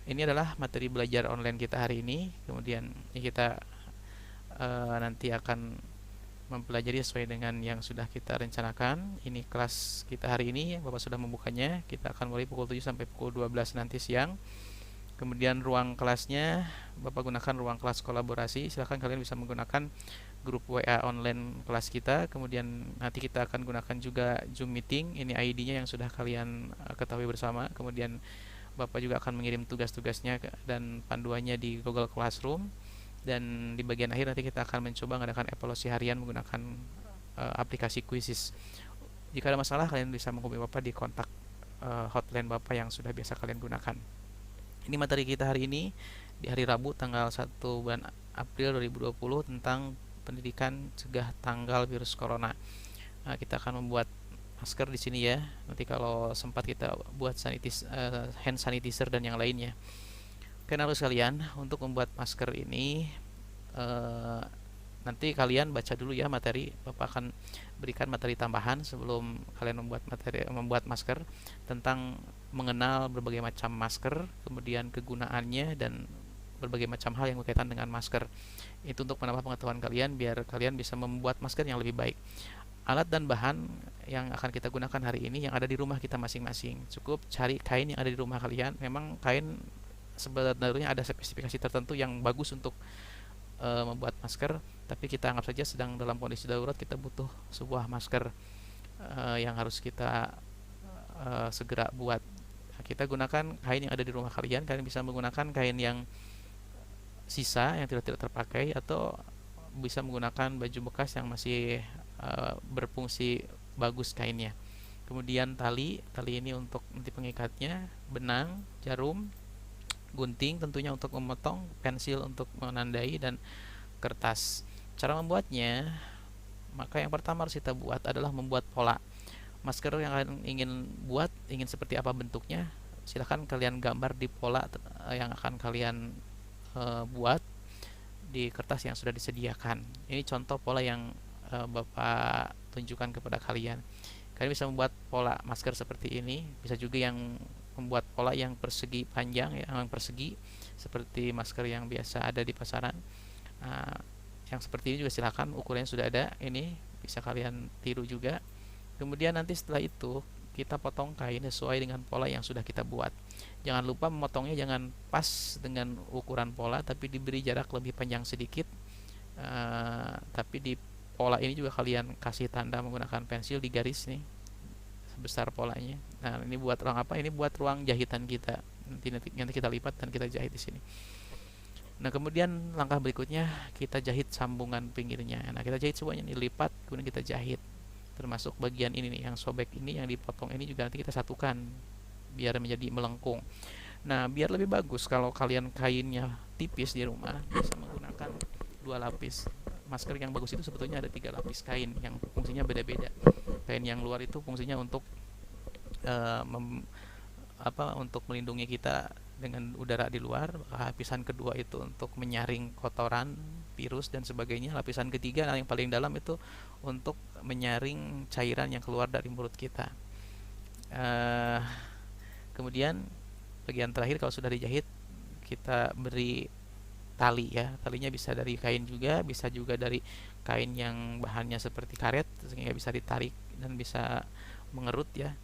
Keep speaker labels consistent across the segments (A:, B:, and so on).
A: ini adalah materi belajar online kita hari ini. Kemudian kita nanti akan mempelajari sesuai dengan yang sudah kita rencanakan. Ini kelas kita hari ini, Bapak sudah membukanya. Kita akan mulai pukul 7 sampai pukul 12 nanti siang. Kemudian ruang kelasnya Bapak gunakan ruang kelas kolaborasi. Silahkan kalian bisa menggunakan grup WA online kelas kita. Kemudian nanti kita akan gunakan juga Zoom meeting. Ini ID-nya yang sudah kalian ketahui bersama. Kemudian Bapak juga akan mengirim tugas-tugasnya dan panduannya di Google Classroom. Dan di bagian akhir nanti kita akan mencoba mengadakan evaluasi harian menggunakan aplikasi Quizzes. Jika ada masalah, kalian bisa menghubungi Bapak di kontak hotline Bapak yang sudah biasa kalian gunakan. Ini materi kita hari ini di hari Rabu tanggal 1 bulan April 2020 tentang pendidikan cegah tanggal virus corona. Kita akan membuat masker di sini ya. Nanti kalau sempat kita buat hand sanitizer dan yang lainnya. Oke, sekalian, untuk membuat masker ini nanti kalian baca dulu ya materi. Bapak akan berikan materi tambahan sebelum kalian membuat masker tentang mengenal berbagai macam masker, kemudian kegunaannya dan berbagai macam hal yang berkaitan dengan masker. Itu untuk menambah pengetahuan kalian biar kalian bisa membuat masker yang lebih baik. Alat dan bahan yang akan kita gunakan hari ini yang ada di rumah kita masing-masing. Cukup cari kain yang ada di rumah kalian. Memang kain sebenarnya ada spesifikasi tertentu yang bagus untuk membuat masker, tapi kita anggap saja sedang dalam kondisi darurat, kita butuh sebuah masker yang harus kita segera buat. Kita gunakan kain yang ada di rumah kalian. Kalian bisa menggunakan kain yang sisa yang tidak terpakai, atau bisa menggunakan baju bekas yang masih berfungsi bagus kainnya. Kemudian tali ini untuk nanti pengikatnya, benang, jarum, gunting tentunya untuk memotong, pensil untuk menandai, dan kertas. Cara membuatnya, maka yang pertama harus kita buat adalah membuat pola. Masker yang kalian ingin seperti apa bentuknya, silahkan kalian gambar di pola yang akan kalian buat di kertas yang sudah disediakan. Ini contoh pola yang Bapak tunjukkan kepada kalian. Kalian bisa membuat pola masker seperti ini, bisa juga yang membuat pola yang persegi panjang, yang persegi seperti masker yang biasa ada di pasaran. Yang seperti ini juga silahkan, ukurannya sudah ada, ini bisa kalian tiru juga. Kemudian nanti setelah itu kita potong kain sesuai dengan pola yang sudah kita buat. Jangan lupa memotongnya jangan pas dengan ukuran pola, tapi diberi jarak lebih panjang sedikit. Tapi di pola ini juga kalian kasih tanda menggunakan pensil di garis nih, sebesar polanya. Nah, ini buat ruang apa? Ini buat ruang jahitan kita. Nanti kita lipat dan kita jahit di sini. Nah, kemudian langkah berikutnya kita jahit sambungan pinggirnya. Nah, kita jahit semuanya, dilipat, kemudian kita jahit. Termasuk bagian ini nih, yang sobek ini, yang dipotong ini juga nanti kita satukan biar menjadi melengkung. Nah, biar lebih bagus kalau kalian kainnya tipis di rumah, bisa menggunakan 2 lapis. Masker yang bagus itu sebetulnya ada 3 lapis kain yang fungsinya beda-beda. Kain yang luar itu fungsinya untuk untuk melindungi kita dengan udara di luar. Lapisan kedua itu untuk menyaring kotoran, virus dan sebagainya. Lapisan ketiga yang paling dalam itu untuk menyaring cairan yang keluar dari mulut kita. Kemudian bagian terakhir kalau sudah dijahit, kita beri tali ya. Talinya bisa dari kain juga, bisa juga dari kain yang bahannya seperti karet sehingga bisa ditarik dan bisa mengerut ya.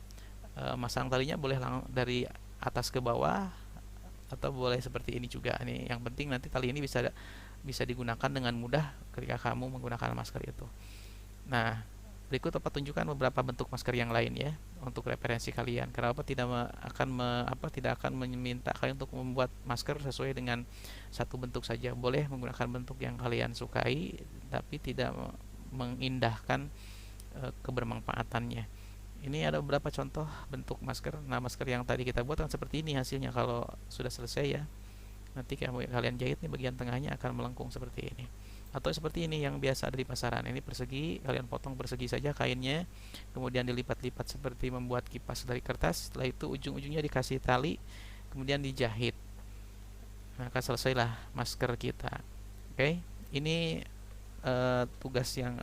A: Masang talinya boleh dari atas ke bawah atau boleh seperti ini juga. Ini yang penting nanti tali ini bisa digunakan dengan mudah ketika kamu menggunakan masker itu. Nah, berikut Bapak tunjukkan beberapa bentuk masker yang lain ya untuk referensi kalian. Karena Bapak tidak akan meminta kalian untuk membuat masker sesuai dengan satu bentuk saja. Boleh menggunakan bentuk yang kalian sukai, tapi tidak mengindahkan kebermanfaatannya. Ini ada beberapa contoh bentuk masker. Nah, masker yang tadi kita buat kan seperti ini hasilnya kalau sudah selesai ya. Nanti kalian jahit nih, bagian tengahnya akan melengkung seperti ini. Atau seperti ini yang biasa ada di pasaran. Ini persegi, kalian potong persegi saja kainnya, kemudian dilipat-lipat seperti membuat kipas dari kertas. Setelah itu ujung-ujungnya dikasih tali, kemudian dijahit. Maka selesailah masker kita. Oke, ini tugas yang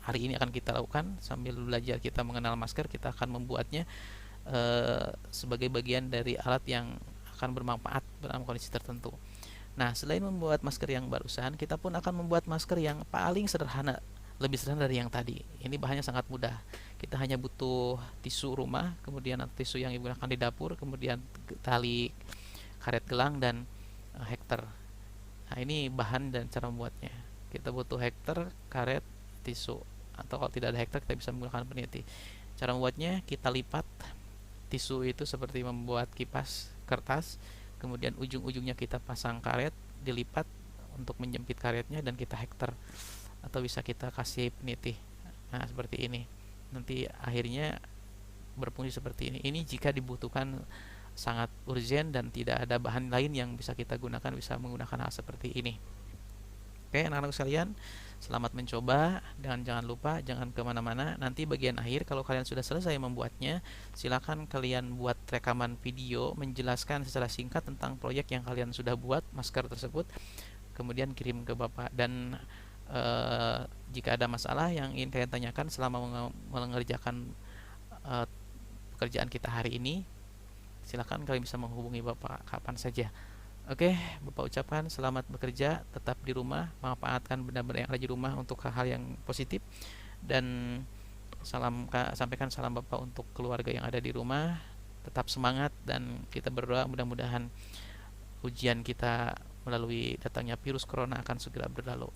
A: hari ini akan kita lakukan. Sambil belajar kita mengenal masker, kita akan membuatnya sebagai bagian dari alat yang akan bermanfaat dalam kondisi tertentu. Nah, selain membuat masker yang barusan, kita pun akan membuat masker yang paling sederhana, lebih sederhana dari yang tadi. Ini bahannya sangat mudah. Kita hanya butuh tisu rumah, kemudian tisu yang digunakan di dapur, kemudian tali karet gelang, dan hektar. Nah, ini bahan dan cara membuatnya. Kita butuh hektar, karet, tisu. Atau kalau tidak ada hektar, kita bisa menggunakan peniti. Cara membuatnya, kita lipat tisu itu seperti membuat kipas kertas, kemudian ujung-ujungnya kita pasang karet, dilipat untuk menjepit karetnya, dan kita hektar atau bisa kita kasih peniti. Nah, seperti ini. Nanti akhirnya berfungsi seperti ini. Ini jika dibutuhkan sangat urgent dan tidak ada bahan lain yang bisa kita gunakan, bisa menggunakan hal seperti ini. Oke, anak-anak sekalian, selamat mencoba, dan jangan lupa jangan kemana-mana. Nanti bagian akhir, kalau kalian sudah selesai membuatnya, silakan kalian buat rekaman video menjelaskan secara singkat tentang proyek yang kalian sudah buat masker tersebut, kemudian kirim ke Bapak. Dan jika ada masalah yang ingin kalian tanyakan selama mengerjakan pekerjaan kita hari ini, silakan kalian bisa menghubungi Bapak kapan saja. Oke, Bapak ucapkan selamat bekerja, tetap di rumah, manfaatkan benda-benda yang ada di rumah untuk hal-hal yang positif, dan sampaikan salam Bapak untuk keluarga yang ada di rumah. Tetap semangat, dan kita berdoa mudah-mudahan ujian kita melalui datangnya virus corona akan segera berlalu.